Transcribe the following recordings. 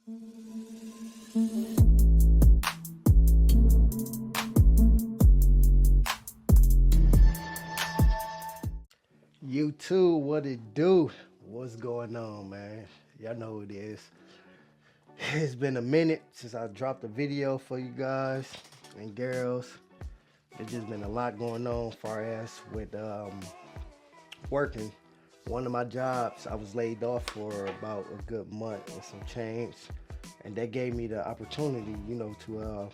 YouTube, what it do? What's going on, man? Y'all know who it is. It's been a minute since I dropped a video for you guys and girls. It's just been a lot going on far as with working. One of my jobs, I was laid off for about a good month and some change. And that gave me the opportunity, you know, to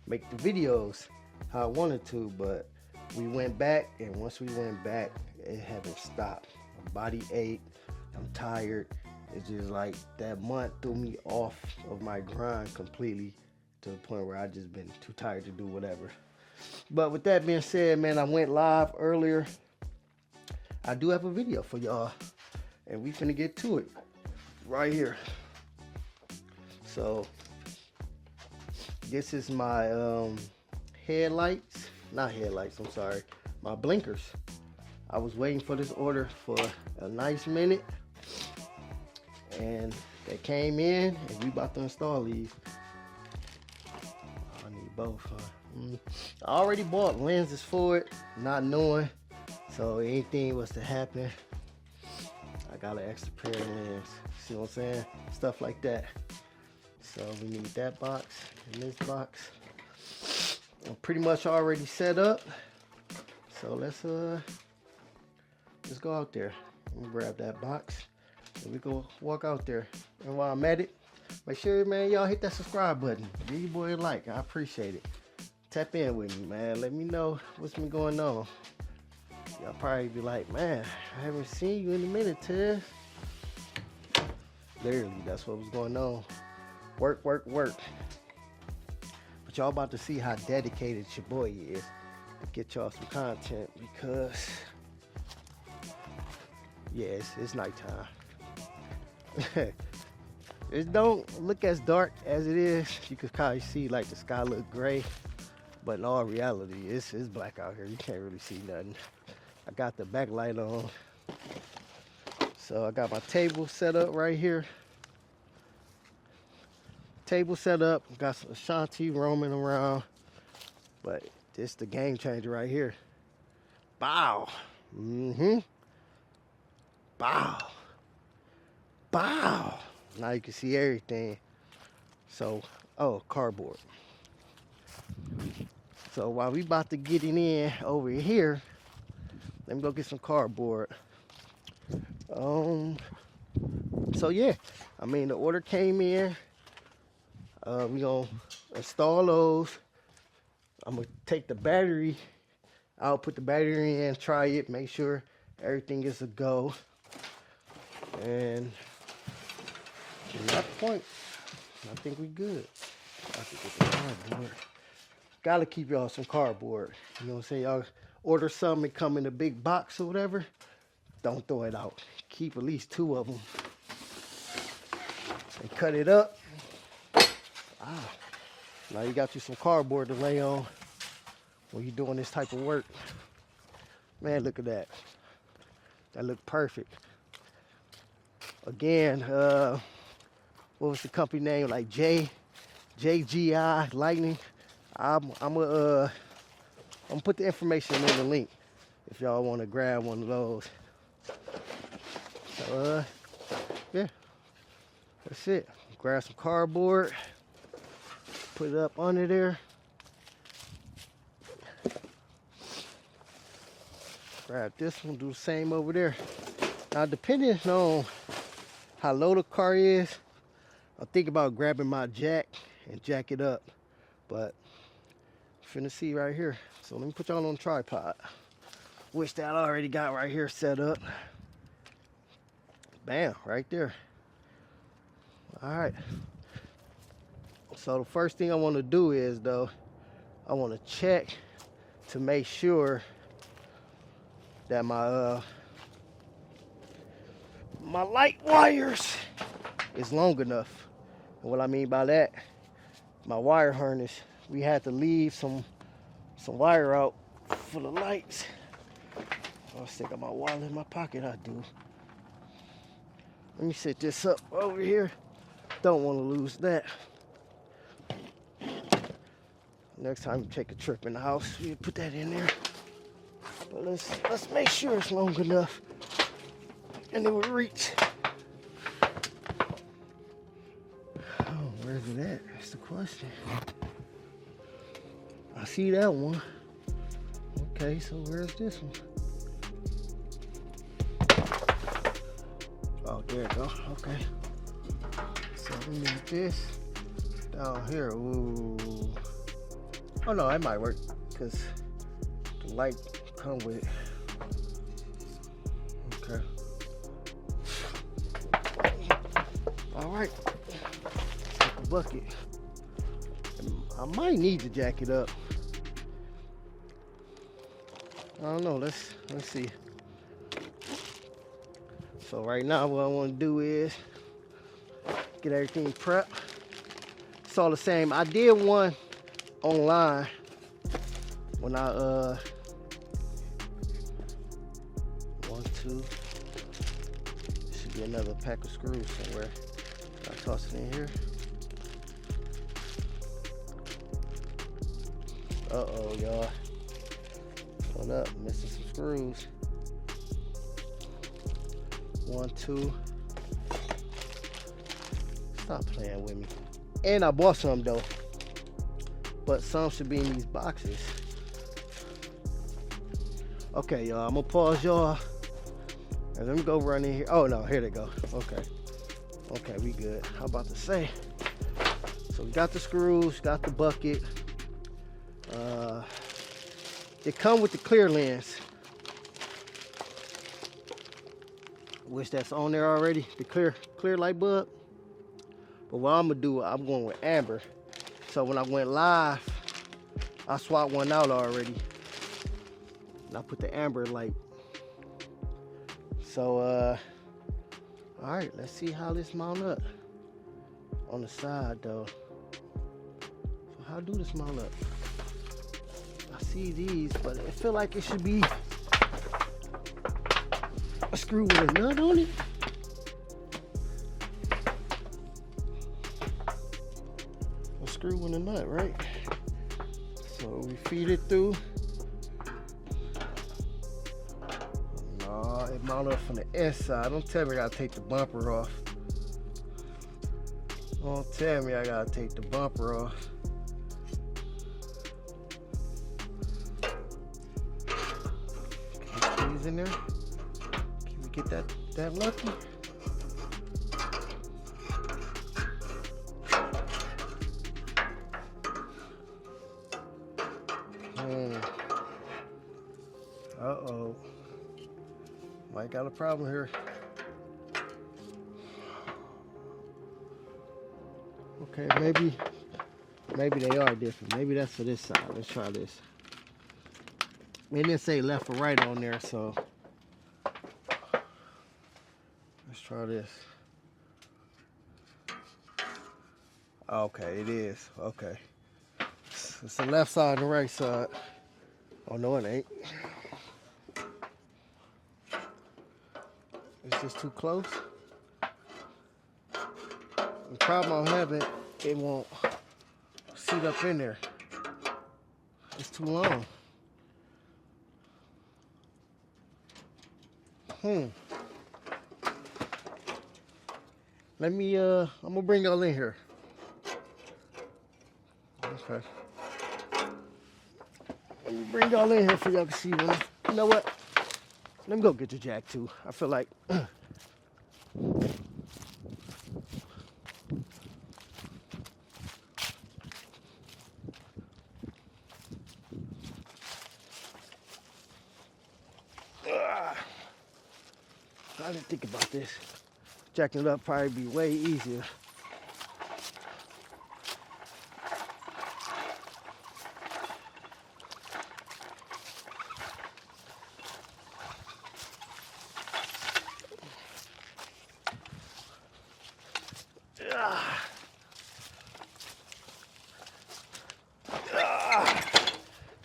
make the videos how I wanted to. But we went back, and once we went back, it haven't stopped. My body ached, I'm tired. It's just like that month threw me off of my grind completely to the point where I just been too tired to do whatever. But with that being said, man, I went live earlier. I do have a video for y'all, and we finna get to it right here. So this is my headlights, not headlights, I'm sorry, my blinkers. I was waiting for this order for a nice minute, and they came in, and we about to install these. I need both, huh? I already bought lenses for it, not knowing, so anything was to happen, I got an extra pair of lenses. See what I'm saying? Stuff like that. So we need that box and this box. I'm pretty much already set up. So let's go out there. Let me grab that box and we go walk out there. And while I'm at it, make sure, man, y'all hit that subscribe button. Give your boy a like. I appreciate it. Tap in with me, man. Let me know what's been going on. Y'all probably be like, man, I haven't seen you in a minute, Ted. Literally, that's what was going on. Work, work, work. But y'all about to see how dedicated your boy is to get y'all some content, because yeah, it's nighttime. It don't look as dark as it is. You could kind of see like the sky look gray, but in all reality, it's black out here. You can't really see nothing. I got the backlight on, so I got my table set up right here. Table set up, got some Ashanti roaming around, but this the game changer right here. Bow. Bow. Bow. Now you can see everything. So, oh, cardboard. So while we about to get it in over here, let me go get some cardboard. So yeah, I mean, the order came in. We gonna install those. I'm gonna take the battery. I'll put the battery in, try it, make sure everything is a go. And at that point, I think we good. I have to get the cardboard. Gotta keep y'all some cardboard. You know what I'm saying? Y'all order something and come in a big box or whatever. Don't throw it out. Keep at least 2 of them. And cut it up. Now you got you some cardboard to lay on when you're doing this type of work. Man, look at that. That look perfect. Again, what was the company name? Like JGI Lightning. I'm gonna put the information in the link if y'all want to grab one of those. So yeah, that's it. Grab some cardboard. Put it up under there. Grab this one, do the same over there. Now, depending on how low the car is, I'm thinking about grabbing my jack and jack it up. But finna see right here. So let me put y'all on the tripod. Which that I already got right here set up. Bam, right there. All right. So the first thing I want to do is, though, I want to check to make sure that my light wires is long enough. And what I mean by that, my wire harness, we had to leave some wire out for the lights. I'll stick my wallet in my pocket. I do. Let me set this up over here Don't want to lose that. Next time you take a trip in the house, you put that in there. But let's make sure it's long enough and it will reach. Oh, where's it at? That's the question. I see that one. Okay, so where's this one? Oh, there it go. Okay. So we need this down here. Ooh. Oh no, that might work because the light come with it. Okay. All right. Take the bucket. I might need to jack it up. I don't know. Let's see. So right now, what I want to do is get everything prepped. It's all the same. I did one online when I 1, 2. Should be another pack of screws somewhere. I toss it in here. Uh-oh, y'all. Hold up, missing some screws. 1, 2. Stop playing with me. And I bought some though. But some should be in these boxes. Okay, y'all, I'm gonna pause y'all. And let me go run in here. Oh no, here they go. Okay. Okay, we good. How about to say? So we got the screws, got the bucket. They come with the clear lens, which that's on there already, the clear light bulb. But what I'm gonna do, I'm going with amber. So when I went live, I swapped one out already. And I put the amber light. So all right, let's see how this mount up. On the side though. So how do this mount up? I see these, but I feel like it should be a screw with a nut on it. A screw with a nut, right? So we feed it through. No, it mounted up from the S side. Don't tell me I gotta take the bumper off. Don't tell me I gotta take the bumper off. In there, can we get that lucky? Uh-oh, might got a problem here. Okay, maybe they are different. Maybe that's for this side. Let's try this. It didn't say left or right on there, so let's try this. Okay, it is. Okay. It's the left side and the right side. Oh, no, it ain't. It's just too close. The problem I'm having, it won't seat up in there. It's too long. Let me, I'm gonna bring y'all in here. Okay. Let me bring y'all in here so y'all can see one. You know what? Let me go get the jack too. I feel like. I didn't think about this. Jacking it up probably be way easier.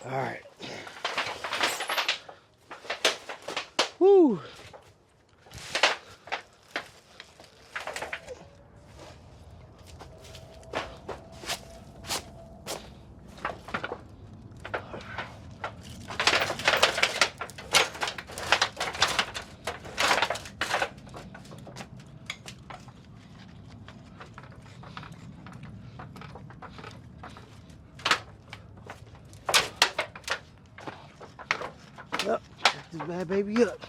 All right. Woo. bad baby up.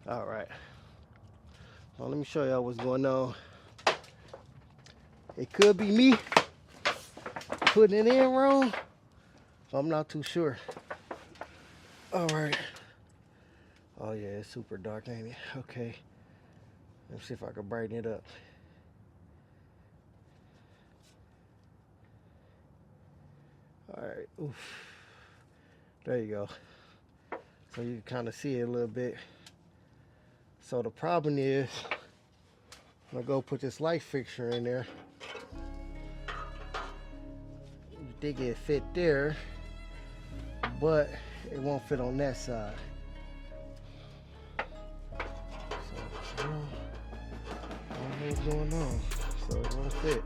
All right. Well, let me show y'all what's going on. It could be me putting it in wrong. I'm not too sure. All right. Oh yeah, it's super dark, ain't it? Okay. Let's see if I can brighten it up. All right. Oof. There you go. So you can kind of see it a little bit. So the problem is, I'm gonna go put this light fixture in there. You think it fit there, but it won't fit on that side. So I don't know what's going on. So it won't fit.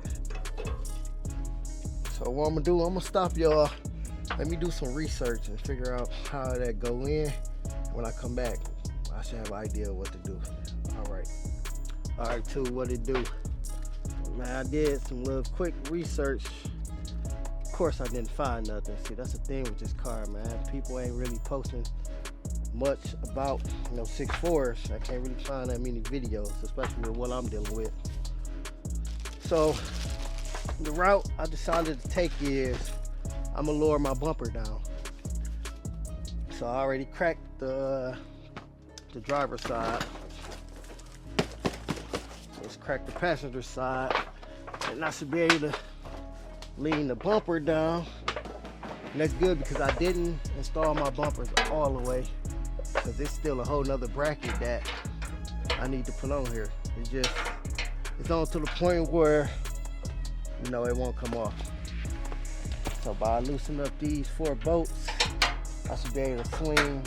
So what I'm gonna do, I'm gonna stop y'all. Let me do some research and figure out how that go in. When I come back, I should have an idea of what to do. All right, too, what it do? Man, I did some little quick research. Of course, I didn't find nothing. See, that's the thing with this car, man. People ain't really posting much about, 6.4s. I can't really find that many videos, especially with what I'm dealing with. So, the route I decided to take is I'm gonna lower my bumper down. So I already cracked the driver's side. So let's crack the passenger side, and I should be able to lean the bumper down. And that's good because I didn't install my bumpers all the way, because it's still a whole nother bracket that I need to put on here. It's on to the point where it won't come off. So by loosening up these 4 bolts, I should be able to swing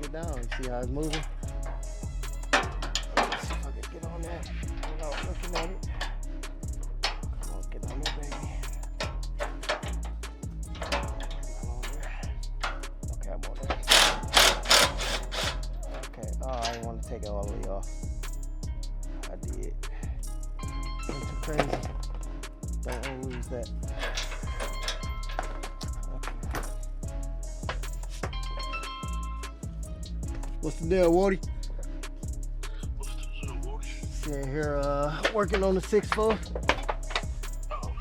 it down. You see how it's moving? Let's see if I can get on that without looking at it. Come on, get on there, baby. I'm on there. Okay, I'm on there. Okay, oh, I didn't want to take it all the way off. I did. Ain't too crazy. Don't lose that. What's the deal, Woody? What's the deal, Woody? Sitting here working on the 6.4. Oh,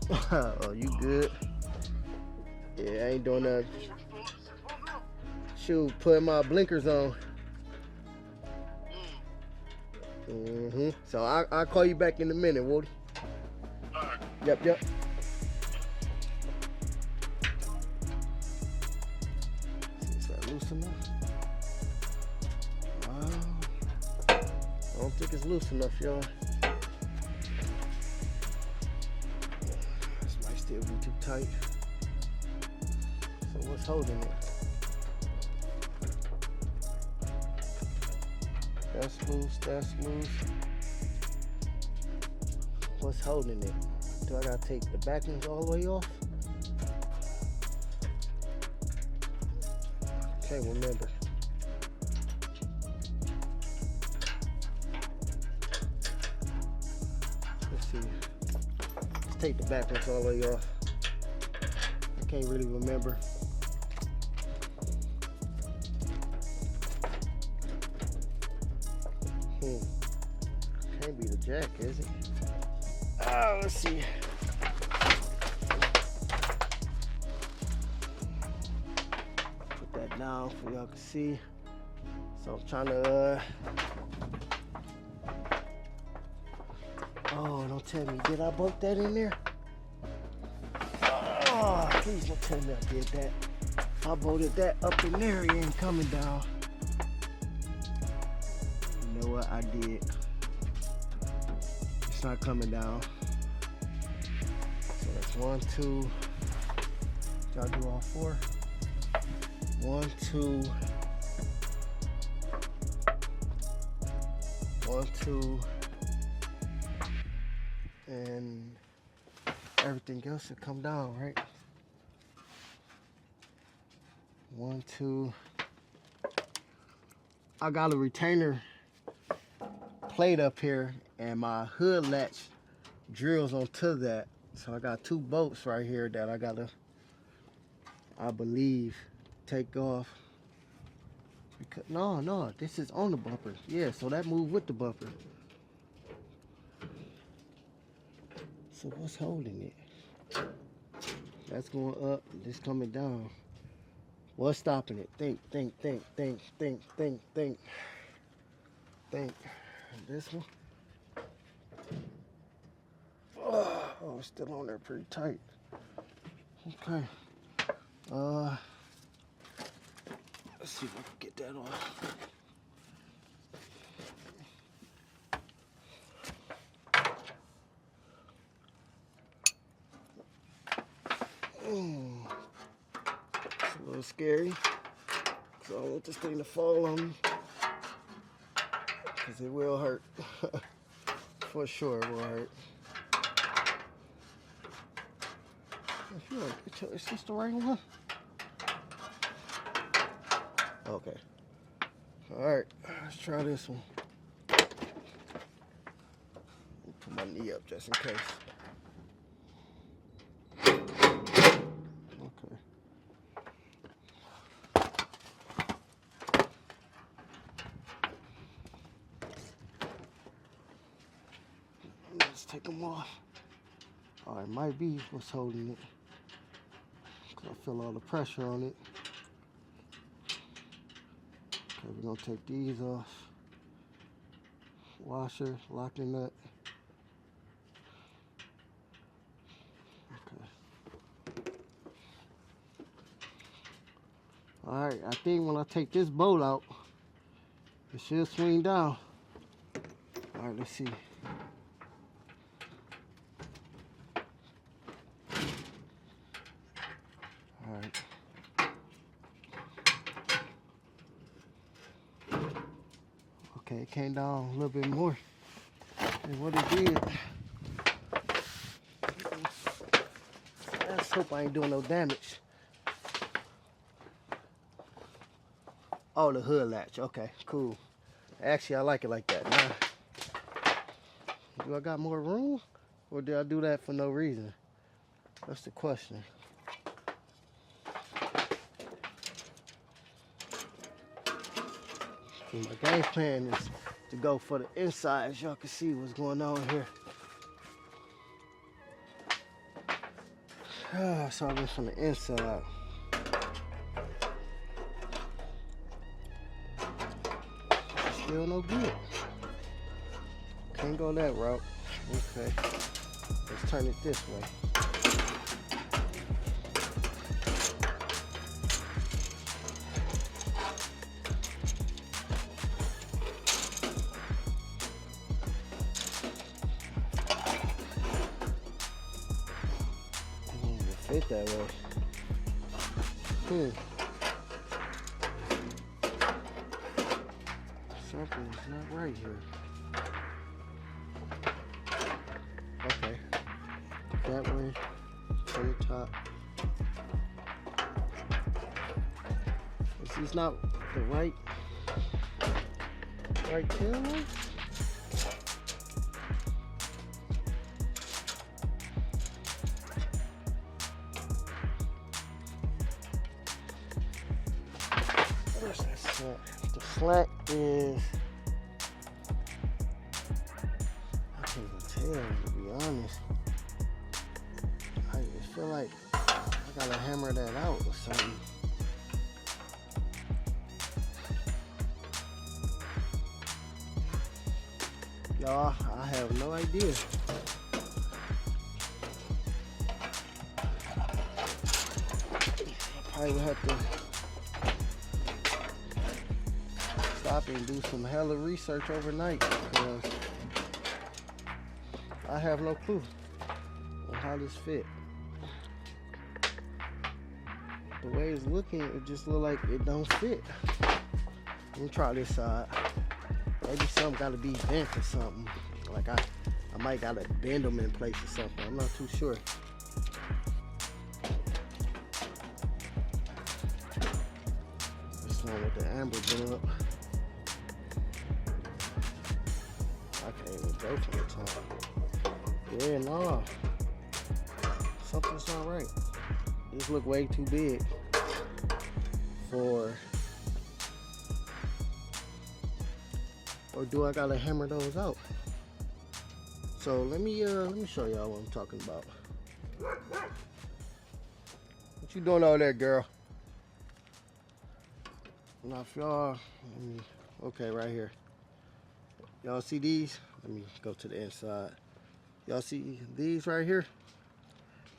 shit. Oh, you good? Yeah, I ain't doing nothing. Shoot, putting my blinkers on. So I'll call you back in a minute, Woody. All right. Yep. Is that loose enough? I don't think it's loose enough, y'all. This might still be too tight. So what's holding it? That's loose. What's holding it? Do I gotta take the backings all the way off? Can't remember. Let's see. Let's take the backings all the way off. I can't really remember. Can't be the jack, is it? Let's see. Put that down so y'all can see. So I'm trying to oh, don't tell me, did I bolt that in there? Oh, please don't tell me I did that. I bolted that up in there, it ain't coming down. You know what, I did. It's not coming down. So that's 1, 2. Did I do all 4? 1, 2. 1, 2. And everything else should come down, right? 1, 2. I got a retainer plate up here, and my hood latch drills onto that. So I got 2 bolts right here that I gotta, I believe, take off. Because, no, this is on the bumper. Yeah, so that moved with the bumper. So what's holding it? That's going up, this coming down. What's stopping it? Think. This one? Oh, it's still on there pretty tight. Okay. Let's see if I can get that off. It's a little scary, because I don't want this thing to fall on me, because it will hurt. For sure it will hurt. Is this the right one? Okay. Alright, let's try this one. Put my knee up just in case. Okay. Let's take them off. Oh, it might be what's holding it. I feel all the pressure on it. Okay, we're gonna take these off. Washer, locking nut. Okay. Alright, I think when I take this bolt out, it should swing down. Alright, let's see. Alright. Okay, it came down a little bit more than what it did. Let's hope I ain't doing no damage. Oh, the hood latch. Okay, cool. Actually, I like it like that. Now, do I got more room? Or did I do that for no reason? That's the question. My game plan is to go for the inside, as y'all can see what's going on here. So I went from the inside. Still no good. Can't go that route. Okay. Let's turn it this way. Fit that way. Something is not right here. Okay. That way. On the top. This is not the right tail one. Where's that slant? The slant is, I can't even tell, to be honest. I just feel like I gotta hammer that out or something. Y'all, I have no idea. I probably would have to stop and do some hella research overnight, because I have no clue on how this fit. The way it's looking, it just look like it don't fit. Let me try this side. Maybe something gotta be bent or something. Like I might gotta bend them in place or something. I'm not too sure. This one with the amber bud. straight from the top. Yeah, nah. Something's not right. These look way too big for. Or do I gotta hammer those out? So let me show y'all what I'm talking about. What you doing over there, girl? Now if y'all, okay, right here. Y'all see these? Let me go to the inside. Y'all see these right here?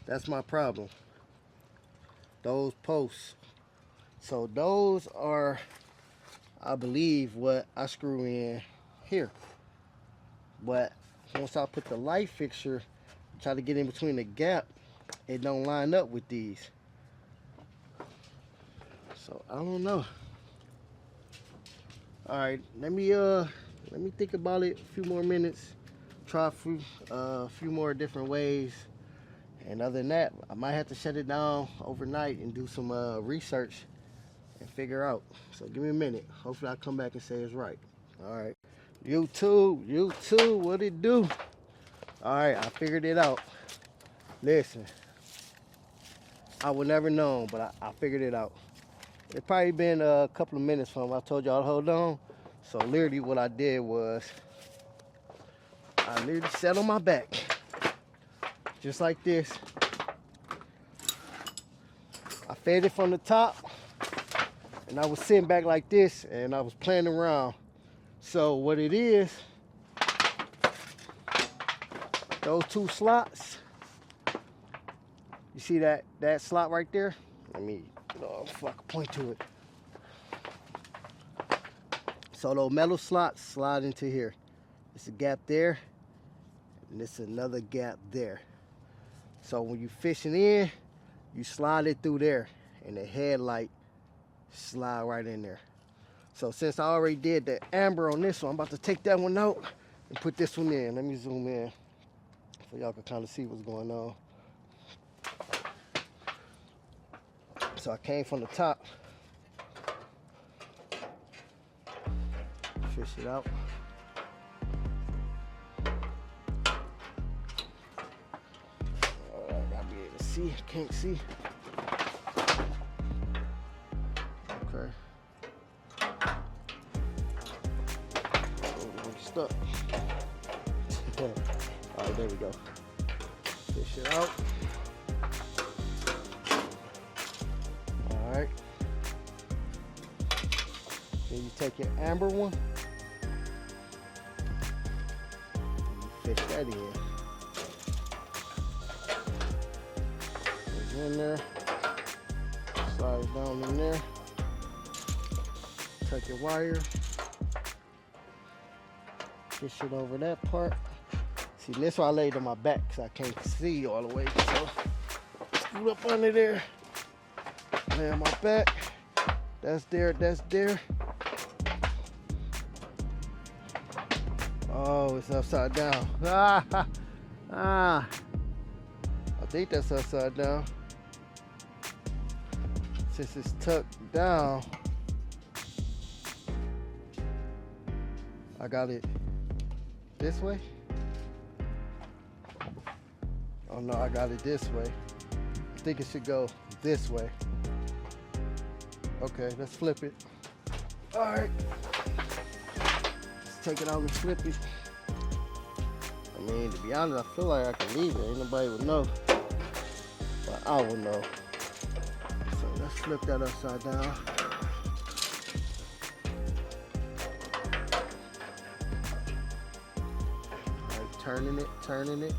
That's my problem. Those posts. So those are, I believe, what I screw in here. But once I put the light fixture, try to get in between the gap, it don't line up with these. So I don't know. All right, let me think about it a few more minutes. Try a few more different ways. And other than that, I might have to shut it down overnight and do some research and figure out. So give me a minute. Hopefully I'll come back and say it's right. All right. YouTube, what it do? All right, I figured it out. Listen, I would never known, but I figured it out. It probably been a couple of minutes from I told y'all to hold on. So literally what I did was I literally sat on my back, just like this. I fed it from the top, and I was sitting back like this, and I was playing around. So what it is, those two slots, you see that slot right there? Let me, point to it. So those metal slots slide into here. There's a gap there, and there's another gap there. So when you fishing in, you slide it through there, and the headlight slide right in there. So since I already did the amber on this one, I'm about to take that one out and put this one in. Let me zoom in so y'all can kind of see what's going on. So I came from the top, fish it out. I gotta be able to see, can't see. Okay. Stuck. All right, there we go. Fish it out. All right. Then you take your amber one. And you fish that in. It's in there. Slide it down in there. Take your wire. Fish it over that part. See, this why I laid on my back because I can't see all the way. So, scoot up under there. Lay on my back. That's there, that's there. Oh, it's upside down. I think that's upside down. Since it's tucked down, I got it this way. Oh no, I got it this way. I think it should go this way. Okay, let's flip it. All right, let's take it out and flip it. I mean, to be honest, I feel like I can leave it. Ain't nobody would know, but I will know. So let's flip that upside down. All right, turning it. Turn it.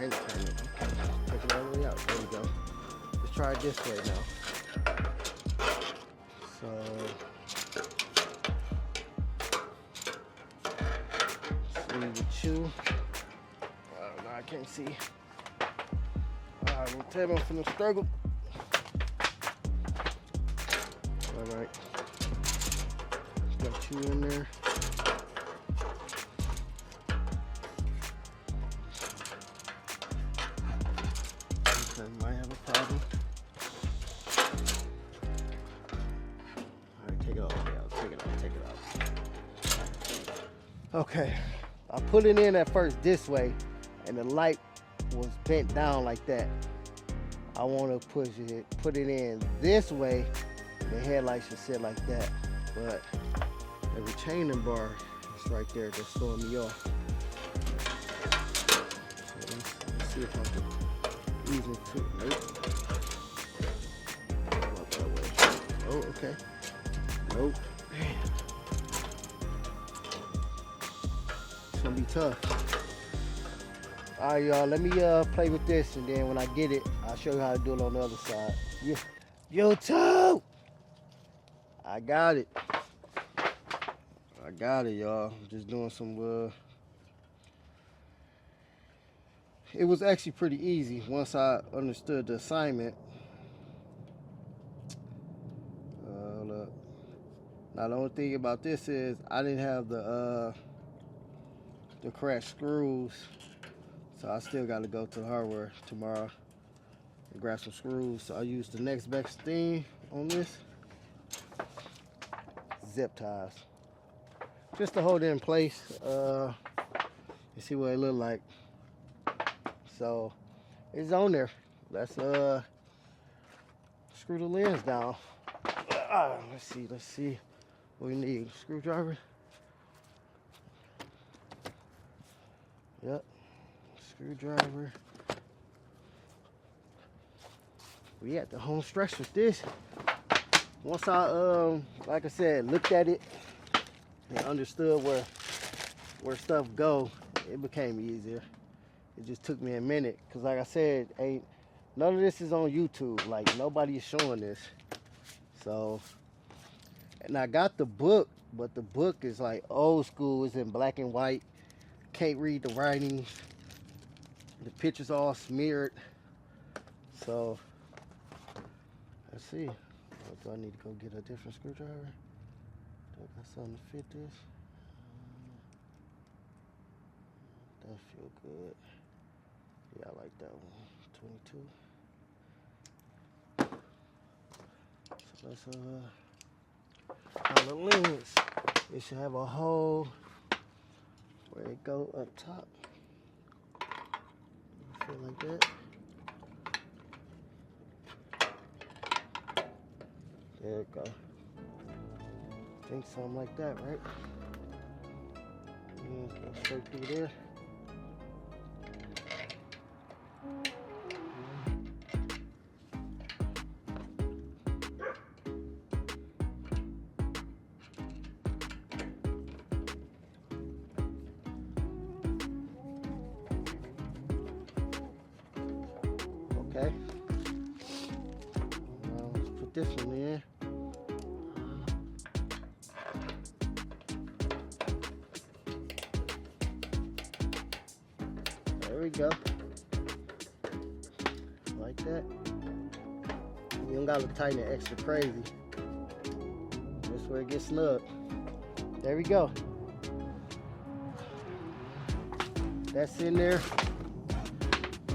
Okay, take it all the way out. There we go. Let's try it this way now. So, see with you. Oh, no, I can't see. All right, we'll tell them I'm finna struggle. All right. Got you in there. Might have a problem. All right, take it all the way out. Take it out. Okay, I put it in at first this way, and the light was bent down like that. I want to put it in this way. The headlight should sit like that, but the retaining bar is right there that's throwing me off. So let's see if I can ease it too. Nope. Not that way. Oh, okay. Nope. Man. It's gonna be tough. All right, y'all, let me play with this, and then when I get it, I'll show you how to do it on the other side. Yeah. YouTube! I got it. I got it, y'all. I'm just doing some, it was actually pretty easy once I understood the assignment. Look. Now, the only thing about this is I didn't have the correct screws. So I still got to go to the hardware tomorrow and grab some screws. So I use the next best thing on this. Zip ties. Just to hold it in place. You see what it look like. So it's on there. Let's screw the lens down. Let's see what we need. Screwdriver. Yep. Screwdriver. We at the home stretch with this. Once I like I said, looked at it and understood where stuff go, it became easier. It just took me a minute, because like I said, none of this is on YouTube. Like, nobody is showing this. So, and I got the book, but the book is like old school. It's in black and white. Can't read the writing. The picture's all smeared. So, let's see. Do I need to go get a different screwdriver? Do I got something to fit this? That feel good. Yeah, I like that one. 22. So let's on the lens. It should have a hole where it go up top. Feel like that. There it go. Think something like that, right? Yeah, go straight through there. Okay. Now let's put this one in. There we go. Like that. You don't gotta tighten it extra crazy. This where it gets snug. There we go. That's in there.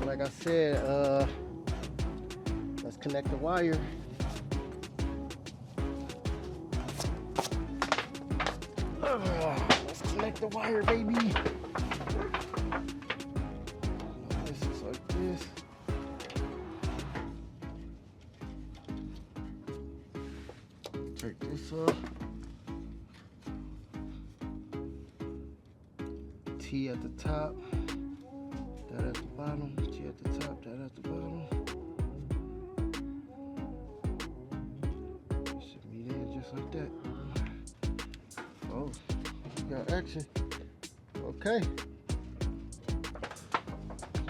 Like I said, let's connect the wire. Let's connect the wire, baby. This is like this. Take this off. T at the top. That at the bottom, T at the top, that at the bottom. Should be there just like that. Oh, you got action. Okay.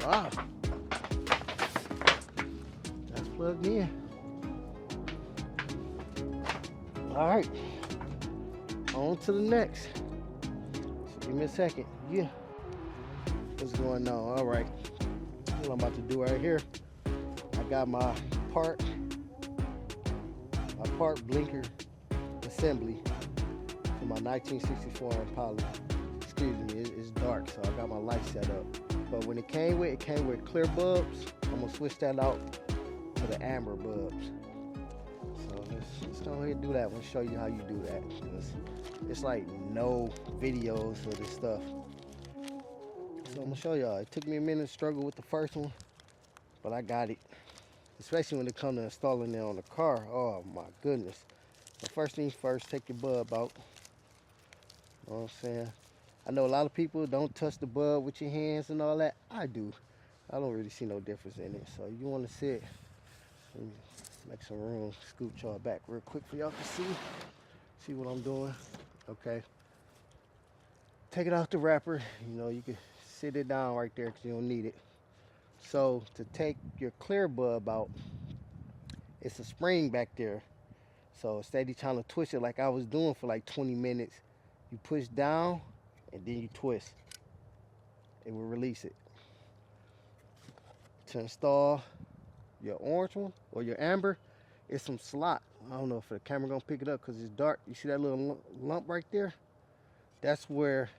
Wow. That's plugged in. All right. On to the next. So give me a second. Yeah. What's going on? All right, what I'm about to do right here, I got my part blinker assembly for my 1964 Impala. Excuse me, it's dark, so I got my light set up. But when it came with clear bulbs. I'm gonna switch that out to the amber bulbs. So let's go ahead and do that. I'm gonna show you how you do that. It's like no videos of this stuff. So I'm gonna show y'all. It took me a minute to struggle with the first one, but I got it. Especially when it comes to installing it on the car. Oh my goodness. So first things first, take your bulb out. You know what I'm saying? I know a lot of people don't touch the bulb with your hands and all that. I do. I don't really see no difference in it. So you want to sit. Let me make some room. Scoot y'all back real quick for y'all to see what I'm doing. Okay. Take it off the wrapper. You know, you can sit it down right there because you don't need it. So to take your clear bulb out, it's a spring back there. So instead of trying to twist it like I was doing for like 20 minutes, you push down and then you twist. It will release it. To install your orange one or your amber, it's some slot. I don't know if the camera gonna pick it up because it's dark. You see that little lump right there? That's where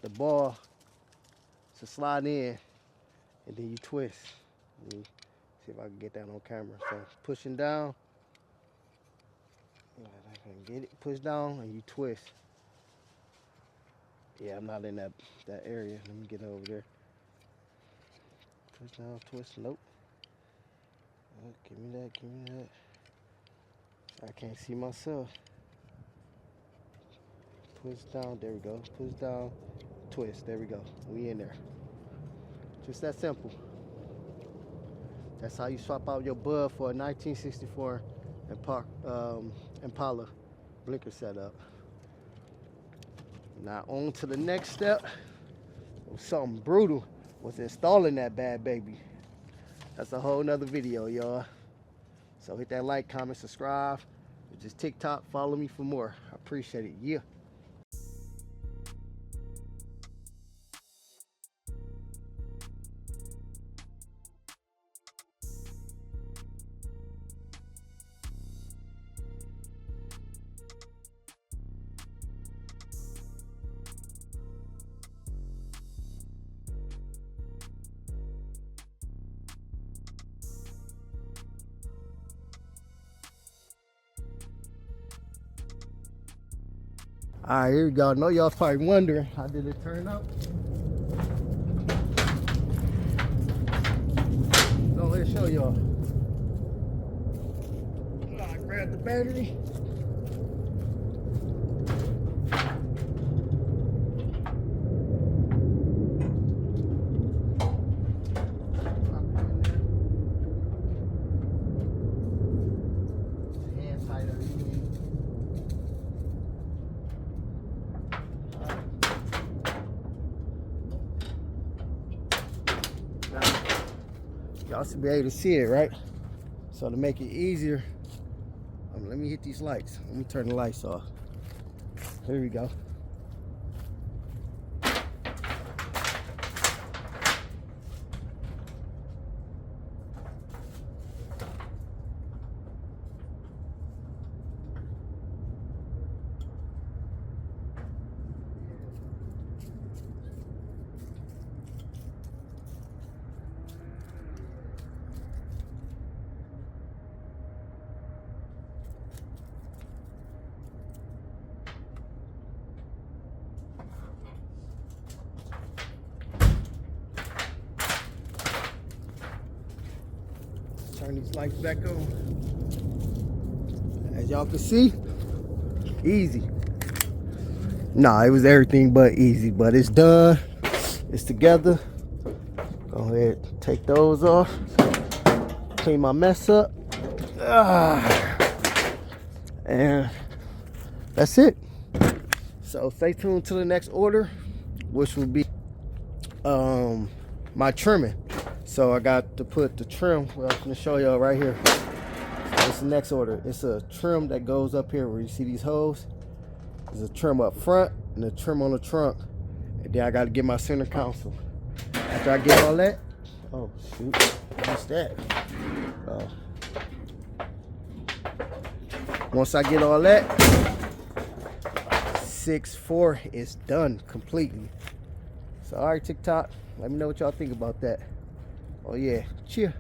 the ball to slide in, and then you twist. Let me see if I can get that on camera. So pushing down, I can get it. Push down and you twist. Yeah, I'm not in that area. Let me get over there. Push down, twist. Nope. Give me that. I can't see myself. Push down, there we go. Push down, twist, there we go. We in there. Just that simple. That's how you swap out your bulb for a 1964 Impala blinker setup. Now on to the next step. Something brutal was installing that bad baby. That's a whole nother video, y'all. So hit that like, comment, subscribe. Just TikTok, follow me for more. I appreciate it. Yeah. All right, here we go. I know y'all probably wondering, how did it turn out? So let's show y'all. I grabbed the battery. Hand tight underneath. Y'all should be able to see it, right? So to make it easier, let me hit these lights. Let me turn the lights off. Here we go. Turn these lights back on. As y'all can see, easy. Nah, it was everything but easy, but it's done. It's together. Go ahead, take those off. Clean my mess up. And that's it. So stay tuned to the next order, which will be my trimming. So I got to put the trim, well, I'm gonna show y'all right here. It's the next order. It's a trim that goes up here where you see these holes. There's a trim up front and a trim on the trunk. And then I gotta get my center console. After I get all that, oh shoot, what's that? Once I get all that, 6.4 is done completely. So all right, TikTok, let me know what y'all think about that. Oh yeah, cheer.